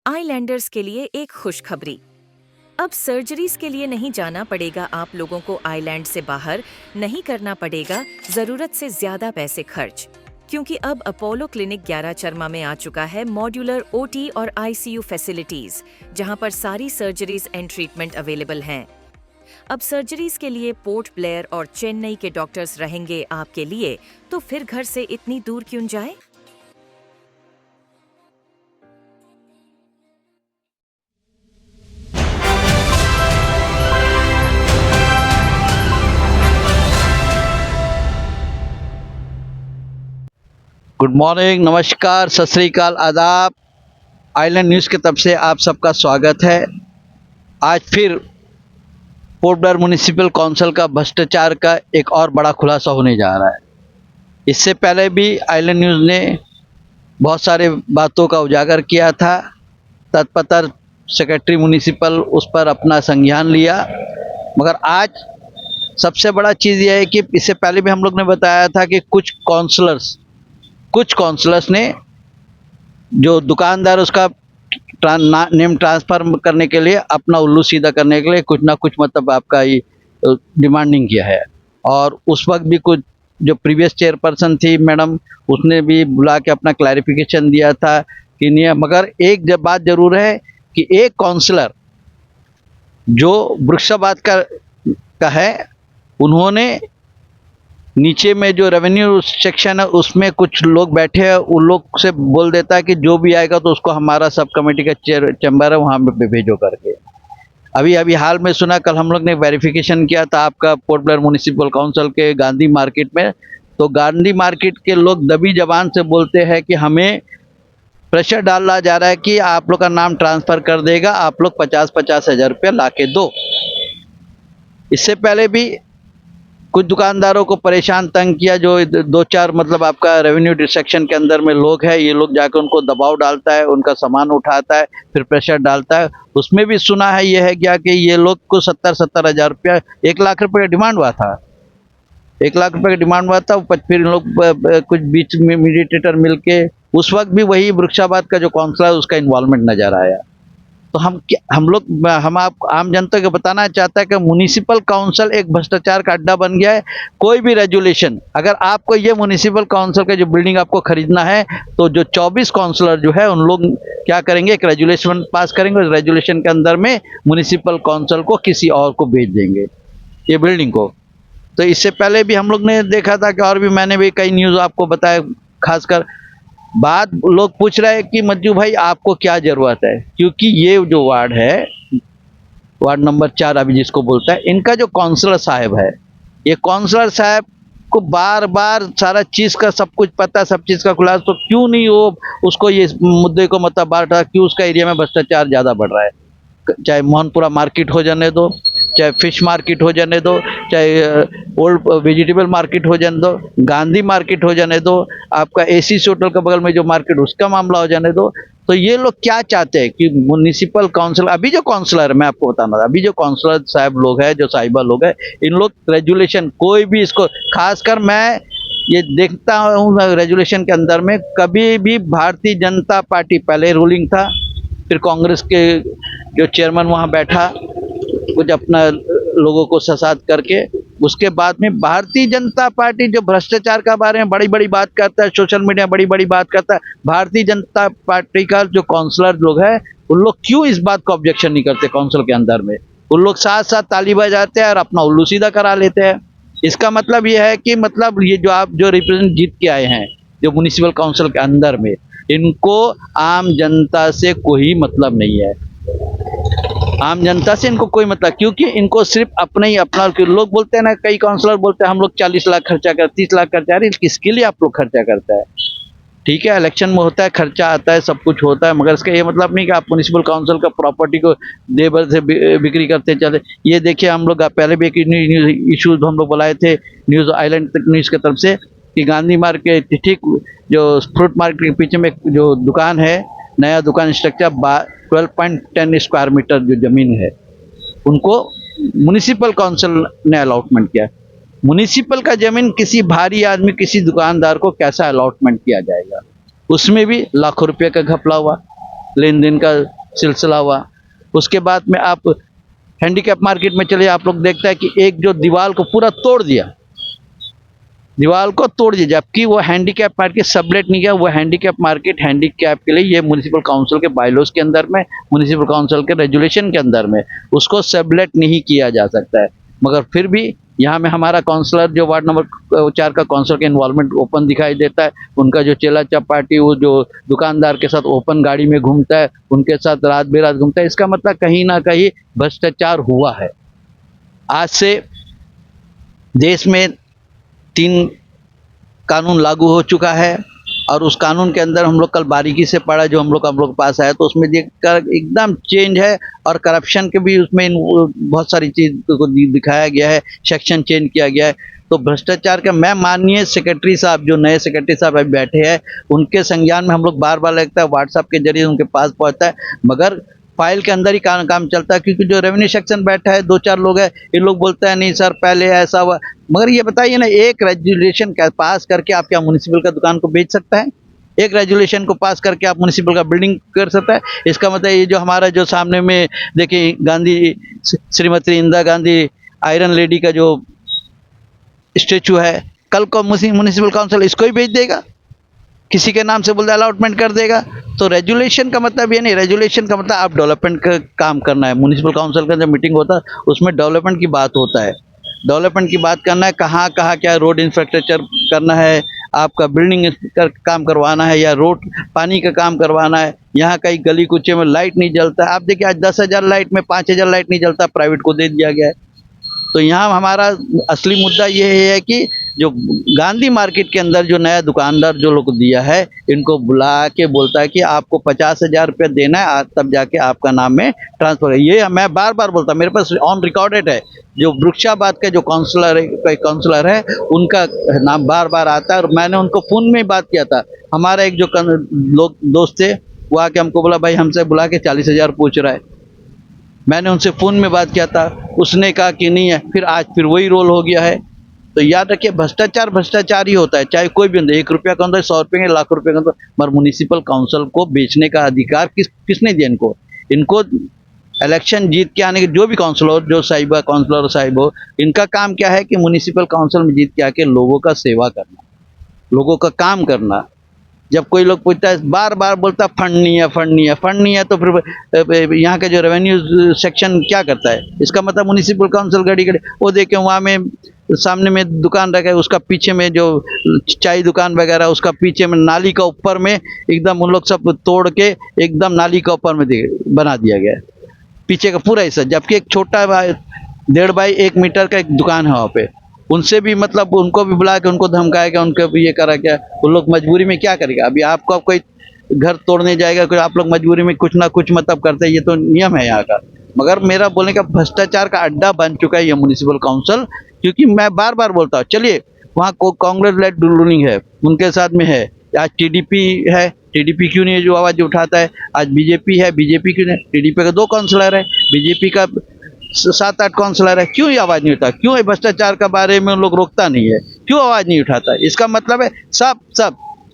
Islanders के लिए एक खुशखबरी। अब सर्जरीज के लिए नहीं जाना पड़ेगा आप लोगों को, आइलैंड से बाहर नहीं करना पड़ेगा जरूरत से ज्यादा पैसे खर्च, क्योंकि अब अपोलो क्लिनिक 11 चरमा में आ चुका है मॉड्यूलर ओटी और आईसीयू फैसिलिटीज, जहां पर सारी सर्जरीज एंड ट्रीटमेंट अवेलेबल हैं। अब सर्जरीज के लिए पोर्ट ब्लेयर और चेन्नई के डॉक्टर्स रहेंगे आपके लिए, तो फिर घर से इतनी दूर क्यों जाए। गुड मॉर्निंग, नमस्कार, सत श्री अकाल, आदाब। आइलैंड न्यूज़ की तरफ से आप सबका स्वागत है। आज फिर पोर्ट ब्लेयर म्युनिसिपल काउंसिल का भ्रष्टाचार का एक और बड़ा खुलासा होने जा रहा है। इससे पहले भी आइलैंड न्यूज़ ने बहुत सारे बातों का उजागर किया था। तत्परता सेक्रेटरी म्युनिसिपल उस पर अपना संज्ञान लिया, मगर आज सबसे बड़ा चीज़ यह है कि इससे पहले भी हम लोग ने बताया था कि कुछ काउंसलर्स ने जो दुकानदार उसका नेम ट्रांसफ़र करने के लिए, अपना उल्लू सीधा करने के लिए कुछ ना कुछ मतलब आपका ये डिमांडिंग किया है। और उस वक्त भी कुछ जो प्रीवियस चेयरपर्सन थी मैडम, उसने भी बुला के अपना क्लैरिफिकेशन दिया था कि नहीं। मगर एक बात ज़रूर है कि एक काउंसलर जो वृक्षाबाद का है, उन्होंने नीचे में जो रेवेन्यू सेक्शन है उसमें कुछ लोग बैठे हैं, उन लोग से बोल देता है कि जो भी आएगा तो उसको हमारा सब कमेटी का चैम्बर है वहाँ पे भेजो करके। अभी हाल में सुना, कल हम लोग ने वेरिफिकेशन किया था आपका पोर्ट ब्लेयर म्युनिसिपल काउंसिल के गांधी मार्केट में, तो गांधी मार्केट के लोग दबी जबान से बोलते हैं कि हमें प्रेशर डाला जा रहा है कि आप लोग का नाम ट्रांसफ़र कर देगा, आप लोग 50-50 हज़ार रुपये ला के दो। इससे पहले भी कुछ दुकानदारों को परेशान तंग किया, जो 2-4 मतलब आपका रेवेन्यू सेक्शन के अंदर में लोग हैं, ये लोग जाकर उनको दबाव डालता है, उनका सामान उठाता है, फिर प्रेशर डालता है। उसमें भी सुना है ये है क्या कि ये लोग को 70-70 हज़ार रुपया, 1 लाख रुपये का डिमांड हुआ था। 1 लाख रुपये का डिमांड हुआ था। फिर इन लोग कुछ बीच में मीडिएटर मिलके, उस वक्त भी वही वृक्षाबाद का जो काउंसलर उसका इन्वॉल्वमेंट नजर आया। तो हम आप आम जनता को बताना चाहता है कि म्युनिसिपल काउंसिल एक भ्रष्टाचार का अड्डा बन गया है। कोई भी रेजुलेशन, अगर आपको ये म्युनिसिपल काउंसिल का जो बिल्डिंग आपको खरीदना है, तो जो 24 काउंसलर जो है उन लोग क्या करेंगे, एक रेजुलेशन पास करेंगे। उस रेजुलेशन के अंदर में म्युनिसिपल काउंसिल को किसी और को भेज देंगे ये बिल्डिंग को। तो इससे पहले भी हम लोग ने देखा था कि, और भी मैंने भी कई न्यूज़ आपको बताया, खासकर बात लोग पूछ रहे हैं कि मज्जू भाई आपको क्या ज़रूरत है, क्योंकि ये जो वार्ड है, वार्ड नंबर 4 अभी जिसको बोलता है, इनका जो काउंसलर साहब है, ये काउंसलर साहब को बार बार सारा चीज़ का सब कुछ पता, सब चीज़ का खुलासा, तो क्यों नहीं वो उसको ये मुद्दे को मतलब बांटा, क्यों उसका एरिया में भ्रष्टाचार ज़्यादा बढ़ रहा है। चाहे मोहनपुरा मार्केट हो जाने दो, चाहे फिश मार्केट हो जाने दो, चाहे ओल्ड वेजिटेबल मार्केट हो जाने दो, गांधी मार्केट हो जाने दो, आपका एसीसी होटल के बगल में जो मार्केट उसका मामला हो जाने दो। तो ये लोग क्या चाहते हैं कि म्युनिसिपल काउंसिल, अभी जो काउंसलर है, मैं आपको बताना, अभी जो काउंसलर साहब लोग हैं, जो साहिबा लोग हैं, इन लोग रेजुलेशन कोई भी इसको, खासकर मैं ये देखता हूँ रेजुलेशन के अंदर में, कभी भी भारतीय जनता पार्टी, पहले रूलिंग था, फिर कांग्रेस के जो चेयरमैन वहाँ बैठा कुछ अपना लोगों को ससाद करके, उसके बाद में भारतीय जनता पार्टी जो भ्रष्टाचार का बारे में बड़ी बड़ी बात करता है, सोशल मीडिया बड़ी बड़ी बात करता है, भारतीय जनता पार्टी का जो काउंसलर लोग हैं, उन लोग क्यों इस बात को ऑब्जेक्शन नहीं करते काउंसिल के अंदर में। उन लोग साथ साथ ताली बजाते हैं और अपना उल्लू सीधा करा लेते हैं। इसका मतलब ये है कि मतलब ये जो आप जो रिप्रेजेंट जीत के आए हैं जो म्युनिसिपल काउंसिल के अंदर में, इनको आम जनता से कोई मतलब नहीं है। आम जनता से इनको कोई मतलब, क्योंकि इनको सिर्फ अपना ही अपना, लोग बोलते हैं ना, कई काउंसलर बोलते हैं हम लोग 40 लाख खर्चा कर, 30 लाख खर्चा, अरे किसके लिए आप लोग खर्चा करता है। ठीक है, इलेक्शन में होता है, खर्चा आता है, सब कुछ होता है, मगर इसका ये मतलब नहीं कि आप म्युनिसिपल काउंसिल का प्रॉपर्टी को देवर से बिक्री करते चले। ये देखिए, हम लोग पहले भी एक इशूज हम लोग बुलाए थे न्यूज़ आइलैंड न्यूज़ की तरफ से, कि गांधी मार्केट ठीक जो फ्रूट मार्केट के पीछे में जो दुकान है, नया दुकान स्ट्रक्चर 12.10 स्क्वायर मीटर जो ज़मीन है, उनको म्युनिसिपल काउंसिल ने अलॉटमेंट किया। म्युनिसिपल का ज़मीन किसी भारी आदमी, किसी दुकानदार को कैसा अलॉटमेंट किया जाएगा, उसमें भी लाखों रुपये का घपला हुआ। लेन देन का सिलसिला हुआ। उसके बाद में आप हैंडीकैप मार्केट में चले, आप लोग देखते हैं कि एक जो दीवार को पूरा तोड़ दिया, दीवार को तोड़ दिया, जबकि वो हैंडीकैप मार्केट सबलेट नहीं किया। वो हैंडीकैप मार्केट हैंडीकैप के लिए ये म्युनिसिपल काउंसिल के बायलॉज के अंदर में, म्युनिसिपल काउंसिल के रेजुलेशन के अंदर में उसको सबलेट नहीं किया जा सकता है। मगर फिर भी यहाँ में हमारा काउंसलर जो वार्ड नंबर 4 का काउंसलर का इन्वॉल्वमेंट ओपन दिखाई देता है। उनका जो चेला चपाटी, वो जो दुकानदार के साथ ओपन गाड़ी में घूमता है, उनके साथ रात बेरात घूमता है, इसका मतलब कहीं ना कहीं भ्रष्टाचार हुआ है। आज से देश में 3 कानून लागू हो चुका है और उस कानून के अंदर हम लोग कल बारीकी से पढ़ा, जो हम लोग के पास आया, तो उसमें देखकर एकदम चेंज है और करप्शन के भी उसमें बहुत सारी चीज को दिखाया गया है, सेक्शन चेंज किया गया है। तो भ्रष्टाचार का मैं माननीय सेक्रेटरी साहब, जो नए सेक्रेटरी साहब अभी बैठे हैं, उनके संज्ञान में हम लोग बार बार लगता है, व्हाट्सएप के जरिए उनके पास पहुंचता है, मगर फाइल के अंदर ही काम चलता है। क्योंकि जो रेवेन्यू सेक्शन बैठा है, 2-4 लोग हैं, ये लोग बोलते हैं नहीं सर पहले ऐसा हुआ। मगर ये बताइए ना, एक रेजुलेशन पास करके आप क्या म्युनिसिपल का दुकान को बेच सकता है? एक रेजुलेशन को पास करके आप म्युनिसिपल का बिल्डिंग कर सकता है? इसका मतलब ये जो हमारा जो सामने में देखिए गांधी, श्रीमती इंदिरा गांधी आयरन लेडी का जो स्टेचू है, कल को म्युनिसिपल काउंसिल इसको ही बेच देगा, किसी के नाम से बोल दे अलॉटमेंट कर देगा। तो रेजुलेशन का मतलब ये नहीं, रेजुलेशन का मतलब आप डेवलपमेंट का काम करना है। म्युनिसिपल काउंसिल का जब मीटिंग होता है उसमें डेवलपमेंट की बात होता है, डेवलपमेंट की बात करना है, कहाँ कहाँ क्या रोड इंफ्रास्ट्रक्चर करना है, आपका बिल्डिंग का काम करवाना है या रोड पानी का काम करवाना है। यहाँ कहीं गली कुचे में लाइट नहीं जलता है, आप देखिए आज 10,000 लाइट में 5,000 लाइट नहीं जलता, प्राइवेट को दे दिया गया है। तो यहाँ हमारा असली मुद्दा ये है कि जो गांधी मार्केट के अंदर जो नया दुकानदार जो लोग दिया है, इनको बुला के बोलता है कि आपको 50,000 रुपये देना है, तब जाके आपका नाम में ट्रांसफर है। ये मैं बार बार बोलता हूँ, मेरे पास ऑन रिकॉर्डेड है। जो वृक्षाबाद का जो काउंसलर है उनका नाम बार बार आता है, और मैंने उनको फ़ोन में बात किया था। हमारा एक जो लोग दोस्त थे, वो आके हमको बोला भाई हमसे बुला के 40,000 पूछ रहा है। मैंने उनसे फ़ोन में बात किया था, उसने कहा कि नहीं है, फिर आज फिर वही रोल हो गया है। तो याद रखिए, भ्रष्टाचार भ्रष्टाचार ही होता है, चाहे कोई भी हो, 1 रुपया का होता है, 100 रुपये का, लाख रुपये का, मगर म्युनिसिपल काउंसिल को बेचने का अधिकार किसने दिया इनको इलेक्शन जीत के आने के जो भी काउंसलर, जो साहिबा काउंसलर साहिब हो, इनका काम क्या है कि म्युनिसिपल काउंसिल में जीत के आके लोगों का सेवा करना, लोगों का काम करना। जब कोई लोग पूछता है, बार बार बोलता फंड नहीं है, फंड नहीं है, फंड नहीं है, तो फिर यहाँ के जो रेवेन्यू सेक्शन क्या करता है? इसका मतलब म्युनिसिपल काउंसिल घड़ी वो देखे वहाँ में सामने में दुकान रखा है, उसका पीछे में जो चाय दुकान वगैरह, उसका पीछे में नाली का ऊपर में एकदम उन लोग सब तोड़ के एकदम नाली का ऊपर में बना दिया गया है, पीछे का पूरा हिस्सा। जबकि एक छोटा 1.5 बाई 1 मीटर का एक दुकान है वहाँ पे, उनसे भी मतलब उनको भी बुला के उनको धमकाया गया, उनको भी ये करा गया। उन लोग मजबूरी में क्या करेगा? अभी आपको कोई घर तोड़ने जाएगा, कोई आप लोग मजबूरी में कुछ ना कुछ मतलब करते हैं, ये तो नियम है यहाँ का। मगर मेरा बोलने का, भ्रष्टाचार का अड्डा बन चुका है ये म्युनिसिपल काउंसिल। क्योंकि मैं बार बार बोलता हूँ, चलिए वहाँ को कांग्रेस लेड रूलिंग है, उनके साथ में है, आज टीडीपी है, टीडीपी क्यों नहीं जो आवाज़ उठाता है? आज बीजेपी है, बीजेपी क्यों नहीं? टीडीपी का 2 काउंसलर है, बीजेपी का 7-8 काउंसलर है, क्यों ये आवाज़ नहीं उठा? क्यों ये भ्रष्टाचार का बारे में उन लोग रोकता नहीं है? क्यों आवाज़ नहीं उठाता? इसका मतलब है सब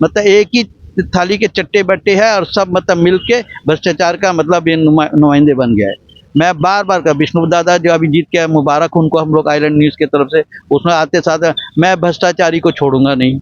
मतलब एक ही थाली के चट्टे बट्टे है, और सब मतलब मिल के भ्रष्टाचार का मतलब ये नुमाइंदे बन गया है। मैं बार बार का विष्णु दादा जो अभी जीत के आए, मुबारक उनको, हम लोग आइलैंड न्यूज़ की तरफ से, उसमें आते साथ मैं भ्रष्टाचारी को छोड़ूंगा नहीं,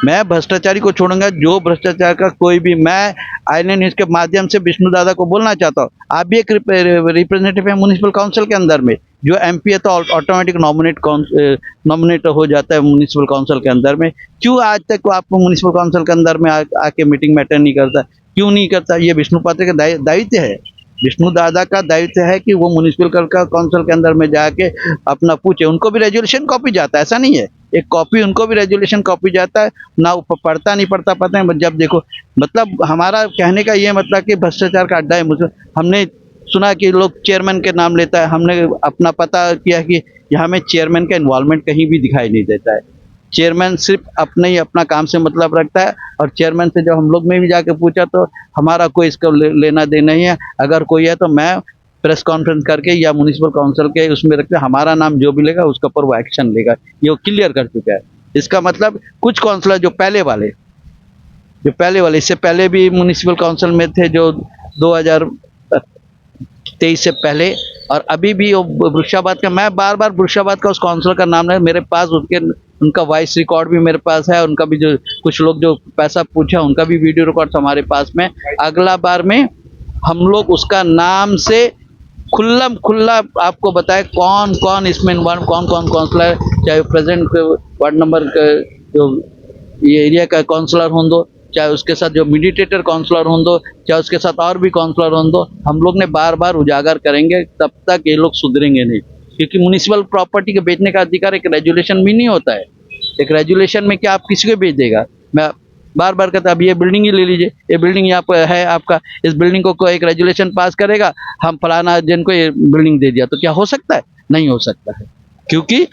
मैं भ्रष्टाचारी को छोड़ूंगा। जो भ्रष्टाचार का कोई भी, मैं आइलैंड न्यूज़ के माध्यम से विष्णु दादा को बोलना चाहता हूँ, आप भी एक रिप्रेजेंटेटिव है म्युनिसिपल काउंसिल के अंदर में। जो एमपी है तो ऑटोमेटिक नॉमिनेट हो जाता है म्युनिसिपल काउंसिल के अंदर में। क्यों आज तक आप म्युनिसिपल काउंसिल के अंदर में आके मीटिंग में अटेंड नहीं करता? क्यों नहीं करता? ये विष्णु पात्र का दायित्व है, विष्णु दादा का दायित्व है कि वो म्युनिसिपल काउंसिल के अंदर में जाके अपना पूछे। उनको भी रेजुलेशन कॉपी जाता है, ऐसा नहीं है, एक कॉपी उनको भी रेजुलेशन कॉपी जाता है ना, पढ़ता नहीं पढ़ता पता है। जब देखो, मतलब हमारा कहने का ये मतलब कि भ्रष्टाचार का अड्डा है। हमने सुना कि लोग चेयरमैन के नाम लेता है, हमने अपना पता किया कि यहाँ में चेयरमैन का इन्वॉल्वमेंट कहीं भी दिखाई नहीं देता है। चेयरमैन सिर्फ अपने ही अपना काम से मतलब रखता है, और चेयरमैन से जब हम लोग में भी जाके पूछा तो हमारा कोई इसका लेना देना नहीं है। अगर कोई है तो मैं प्रेस कॉन्फ्रेंस करके या म्युनिसिपल काउंसिल के उसमें रखते, हमारा नाम जो भी लेगा उसके ऊपर वो एक्शन लेगा, ये वो क्लियर कर चुका है। इसका मतलब कुछ काउंसलर जो पहले वाले जो पहले वाले, इससे पहले भी म्युनिसिपल काउंसिल में थे जो 2023 से पहले, और अभी भी वो बुरशाबाद का, मैं बार बार बुरशाबाद का उस काउंसिलर का नाम है मेरे पास, उनका वॉइस रिकॉर्ड भी मेरे पास है, उनका भी जो कुछ लोग जो पैसा पूछा उनका भी वीडियो रिकॉर्ड हमारे पास में। अगला बार में हम लोग उसका नाम से खुल्लम खुल्ला आपको बताए कौन कौन इसमें इन्वॉल्व, कौन कौन काउंसलर, चाहे प्रेजेंट वार्ड नंबर जो ये एरिया का काउंसलर हों दो, चाहे उसके साथ जो मेडिटेटर काउंसलर हों दो, चाहे उसके साथ और भी काउंसलर हों दो, हम लोग ने बार बार उजागर करेंगे, तब तक ये लोग सुधरेंगे नहीं। क्योंकि म्युनिसिपल प्रॉपर्टी के बेचने का अधिकार एक रेजुलेशन भी नहीं होता है। एक रेजुलेशन में क्या आप किसी को बेच देगा? मैं बार बार कहता, अब ये बिल्डिंग ही ले लीजिए, ये बिल्डिंग यहाँ पर है आपका, इस बिल्डिंग को कोई एक रेजुलेशन पास करेगा, हम फलाना जन को ये बिल्डिंग दे दिया, तो क्या हो सकता है? नहीं हो सकता है। क्योंकि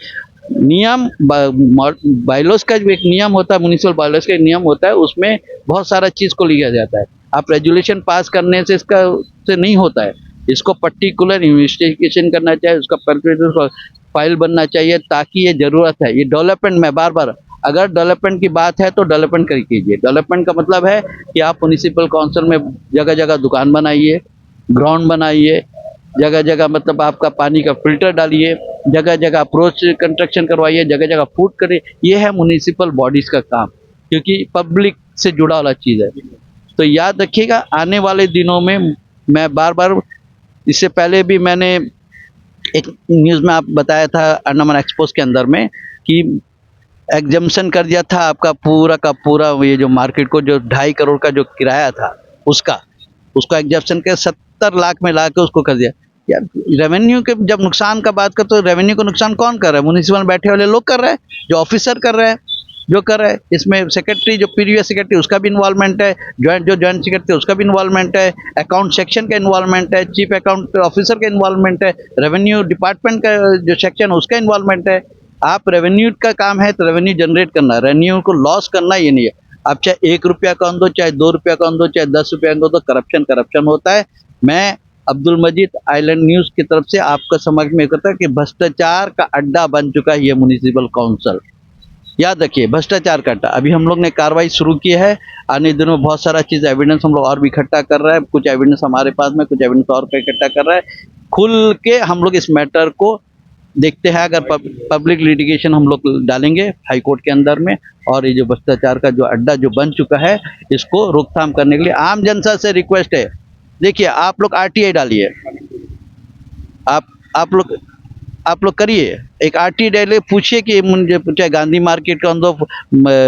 नियम, बायलॉज का जो एक नियम होता है, म्युनिसिपल बायलॉज का एक नियम होता है, उसमें बहुत सारा चीज़ को लिया जाता है। आप रेजुलेशन पास करने से इसका से नहीं होता है, इसको पर्टिकुलर इन्वेस्टिगेशन करना चाहिए, उसका पर्टिकुलर फाइल बनना चाहिए, ताकि ये ज़रूरत है, ये डेवलपमेंट में बार बार, अगर डेवलपमेंट की बात है तो डेवलपमेंट कर कीजिए। डेवलपमेंट का मतलब है कि आप म्युनिसिपल काउंसिल में जगह जगह दुकान बनाइए, ग्राउंड बनाइए, जगह जगह मतलब आपका पानी का फिल्टर डालिए, जगह जगह अप्रोच कंस्ट्रक्शन करवाइए, जगह जगह फूड करिए। ये है म्युनिसिपल बॉडीज़ का काम, क्योंकि पब्लिक से जुड़ा वाला चीज़ है। तो याद रखिएगा, आने वाले दिनों में मैं बार बार, इससे पहले भी मैंने एक न्यूज़ में आप बताया था अंडमान एक्सपोज के अंदर में कि एग्जम्पशन कर दिया था आपका पूरा का पूरा, ये जो मार्केट को जो 2.5 करोड़ का जो किराया था उसका एग्जम्पशन के 70 लाख में ला के उसको कर दिया। यार रेवेन्यू के जब नुकसान का बात करते तो रेवेन्यू को नुकसान कौन कर रहा है? म्युनिसिपल में बैठे वाले लोग कर रहे हैं, जो ऑफिसर कर रहे हैं, जो कर रहे हैं। इसमें सेक्रेटरी, जो प्रीवियस सेक्रेटरी, उसका भी इन्वॉल्वमेंट है, जॉइंट सेक्रेटरी उसका भी इन्वॉल्वमेंट है, अकाउंट सेक्शन का इन्वॉल्वमेंट है, चीफ अकाउंट ऑफिसर का इन्वॉल्वमेंट है, रेवेन्यू डिपार्टमेंट का जो सेक्शन है उसका इन्वॉल्वमेंट है। आप रेवेन्यू का काम है तो रेवेन्यू जनरेट करना, रेवेन्यू को लॉस करना ये नहीं है। आप चाहे 1 रुपया का दो, चाहे 2 रुपया का दो, चाहे 10 रुपया का दो, करप्शन होता है। मैं अब्दुल मजीद आइलैंड न्यूज़ की तरफ से आपका समझ में करता है कि भ्रष्टाचार का अड्डा बन चुका है ये म्युनिसिपल काउंसिल। याद रखिए, भ्रष्टाचार का अड्डा। अभी हम लोग ने कार्रवाई शुरू की है, आने दिनों में बहुत सारा चीज़ एविडेंस हम लोग और भी इकट्ठा कर रहे हैं, कुछ एविडेंस हमारे पास में, कुछ एविडेंस और इकट्ठा कर रहा है। खुल के हम लोग इस मैटर को देखते हैं, अगर पब्लिक लिटिगेशन हम लोग डालेंगे हाई कोर्ट के अंदर में, और ये जो भ्रष्टाचार का जो अड्डा जो बन चुका है इसको रोकथाम करने के लिए आम जनता से रिक्वेस्ट है। देखिए, आप लोग आरटीआई डालिए, आप लोग करिए, एक आरटीआई डालिए, पूछिए कि मुझे, चाहे गांधी मार्केट का दो,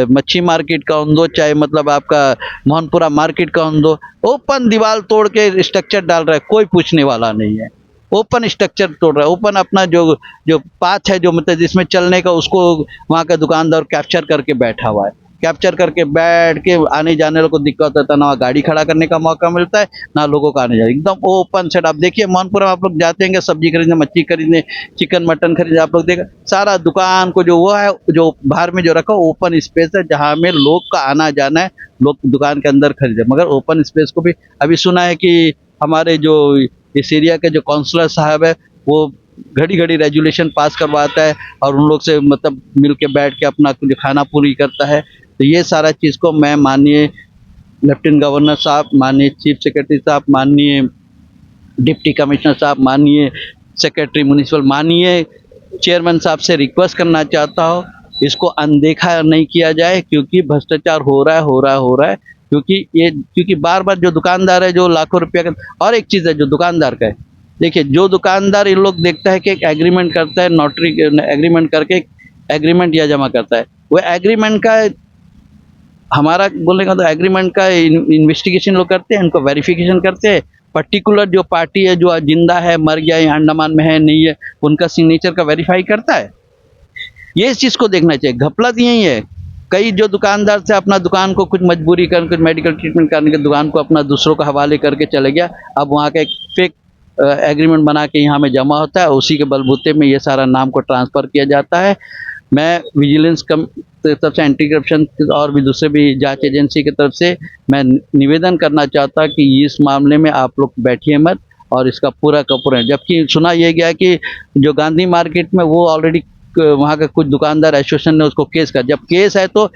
मच्छी मार्केट का दो, चाहे मतलब आपका मोहनपुरा मार्केट का दो, ओपन दीवार तोड़ के स्ट्रक्चर डाल रहा है, कोई पूछने वाला नहीं है। ओपन स्ट्रक्चर तोड़ रहा है, ओपन अपना जो पाथ है, जो मतलब जिसमें चलने का, उसको वहाँ का दुकानदार कैप्चर करके बैठा हुआ है। कैप्चर करके बैठ के आने जाने को दिक्कत होता है, ना गाड़ी खड़ा करने का मौका मिलता है, ना लोगों का आने जाने, एकदम ओपन सेट। आप देखिए मोहनपुरा में आप लोग जाते हैं सब्जी खरीदने, मच्छी खरीदने, चिकन मटन खरीदने, आप लोग देखा सारा दुकान को जो वो है, जो बाहर में जो रखा ओपन स्पेस है, जहाँ में लोग का आना जाना है, लोग दुकान के अंदर खरीदे। मगर ओपन स्पेस को भी अभी सुना है कि हमारे जो इस एरिया के जो काउंसलर साहब है, वो घड़ी घड़ी रेजुलेशन पास करवाता है और उन लोग से मतलब मिल के बैठ के अपना जो खाना पूरी करता है। तो ये सारा चीज़ को मैं माननीय लेफ्टिनेंट गवर्नर साहब, माननीय चीफ सेक्रेटरी साहब, माननीय डिप्टी कमिश्नर साहब, माननीय सेक्रेटरी म्युनिसिपल, माननीय चेयरमैन साहब से रिक्वेस्ट करना चाहता हूँ, इसको अनदेखा नहीं किया जाए, क्योंकि भ्रष्टाचार हो रहा है। क्योंकि बार बार जो दुकानदार है, जो लाखों रुपया का, और एक चीज़ है जो दुकानदार का है, देखिए जो दुकानदार इन लोग देखता है कि एक एग्रीमेंट करता है, नोटरी एग्रीमेंट करके एग्रीमेंट या जमा करता है, वो एग्रीमेंट का, हमारा बोलने का तो एग्रीमेंट का इन्वेस्टिगेशन लोग करते हैं, इनको वेरिफिकेशन करते हैं, पर्टिकुलर जो पार्टी है जो जिंदा है, मर गया है, अंडमान में है, नहीं है, उनका सिग्नेचर का वेरीफाई करता है। ये इस चीज़ को देखना चाहिए। घपला यही है, कई जो दुकानदार से अपना दुकान को कुछ मजबूरी कर, कुछ मेडिकल ट्रीटमेंट करने के दुकान को अपना दूसरों को हवाले करके चले गया, अब वहाँ का एक फेक एग्रीमेंट बना के यहाँ में जमा होता है, उसी के बलबूते में ये सारा नाम को ट्रांसफ़र किया जाता है। मैं विजिलेंस तरफ से, एंटी करप्शन और भी दूसरे भी जांच एजेंसी की तरफ से मैं निवेदन करना चाहता कि इस मामले में आप लोग बैठिए मत और इसका पूरा का पूरा, जबकि सुना यह गया कि जो गांधी मार्केट में वो ऑलरेडी वहाँ का कुछ दुकानदार एसोसिएशन ने उसको केस कर, जब केस है तो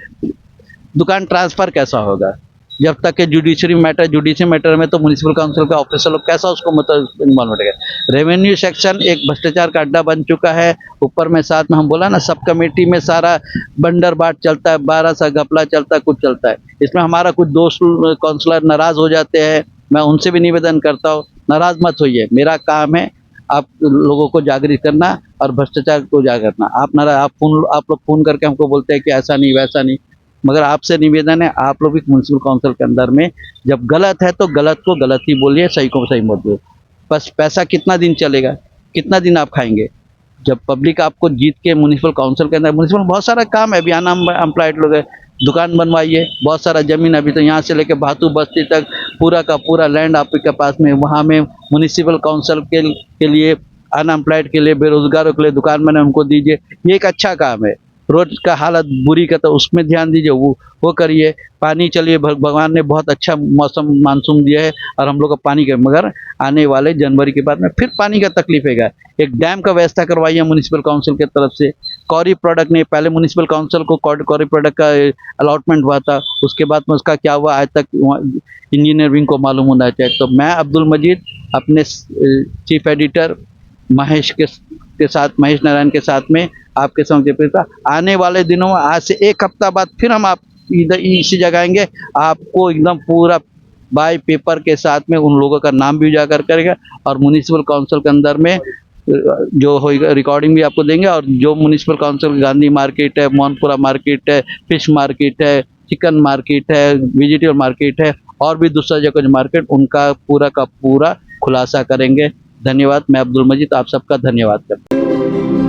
दुकान ट्रांसफ़र कैसा होगा? जब तक कि जुडिशरी मैटर में तो म्युनिसिपल काउंसिल का ऑफिसर लोग कैसा उसको मतलब इन्वॉल्व रहेगा। रेवेन्यू सेक्शन एक भ्रष्टाचार का अड्डा बन चुका है। ऊपर में साथ में हम बोला ना, सब कमेटी में सारा बंडर बाट चलता है, 12 सा घपला चलता है, कुछ चलता है। इसमें हमारा कुछ दोस्त काउंसलर नाराज हो जाते हैं। मैं उनसे भी निवेदन करता हूँ, नाराज मत होइए। मेरा काम है आप लोगों को जागृत करना और भ्रष्टाचार को उजागर करना। आप लोग फोन करके हमको बोलते हैं कि ऐसा नहीं वैसा नहीं, मगर आपसे निवेदन है, आप लोग भी म्युनिसिपल काउंसिल के अंदर में जब गलत है तो गलत को गलत ही बोलिए, सही को सही मत बोलिए। बस पैसा कितना दिन चलेगा, कितना दिन आप खाएंगे? जब पब्लिक आपको जीत के म्युनिसिपल काउंसिल के अंदर, म्युनिसिपल बहुत सारा काम है, अभी अनएम्प्लॉयड लोग है, दुकान बनवाइए, बहुत सारा जमीन अभी तो यहाँ से लेके भातू बस्ती तक पूरा का पूरा लैंड आपके पास में, वहाँ में म्युनिसिपल काउंसिल के लिए अनएम्प्लॉयड के लिए, बेरोजगारों के लिए दुकान बने, उनको दीजिए। ये एक अच्छा काम है। रोड का हालत बुरी का तो उसमें ध्यान दीजिए, वो करिए। पानी चलिए, भगवान ने बहुत अच्छा मौसम मानसून दिया है और हम लोग को पानी का, मगर आने वाले जनवरी के बाद में फिर पानी का तकलीफ है। एक डैम का व्यवस्था करवाइए म्युनिसिपल काउंसिल की तरफ से। कॉरी प्रोडक्ट नहीं, पहले म्युनिसिपल काउंसिल को कॉरी प्रोडक्ट का अलॉटमेंट हुआ था, उसके बाद में उसका क्या हुआ आज तक इंजीनियर विंग को मालूम होना चाहिए। तो मैं अब्दुल मजीद अपने चीफ एडिटर महेश नारायण के साथ में आपके समक्ष आने वाले दिनों में, आज से एक हफ्ता बाद फिर हम आप इधर इसी जगह आएंगे, आपको एकदम पूरा बाय पेपर के साथ में उन लोगों का नाम भी उजागर करेगा और म्युनिसिपल काउंसिल के अंदर में जो होगा रिकॉर्डिंग भी आपको देंगे। और जो म्युनिसिपल काउंसिल गांधी मार्केट है, मोहनपुरा मार्केट है, फिश मार्केट है, चिकन मार्केट है, वेजिटेबल मार्केट है और भी दूसरा जगह मार्केट, उनका पूरा का पूरा खुलासा करेंगे। धन्यवाद। मैं अब्दुल मजीद आप सबका धन्यवाद करता हूँ।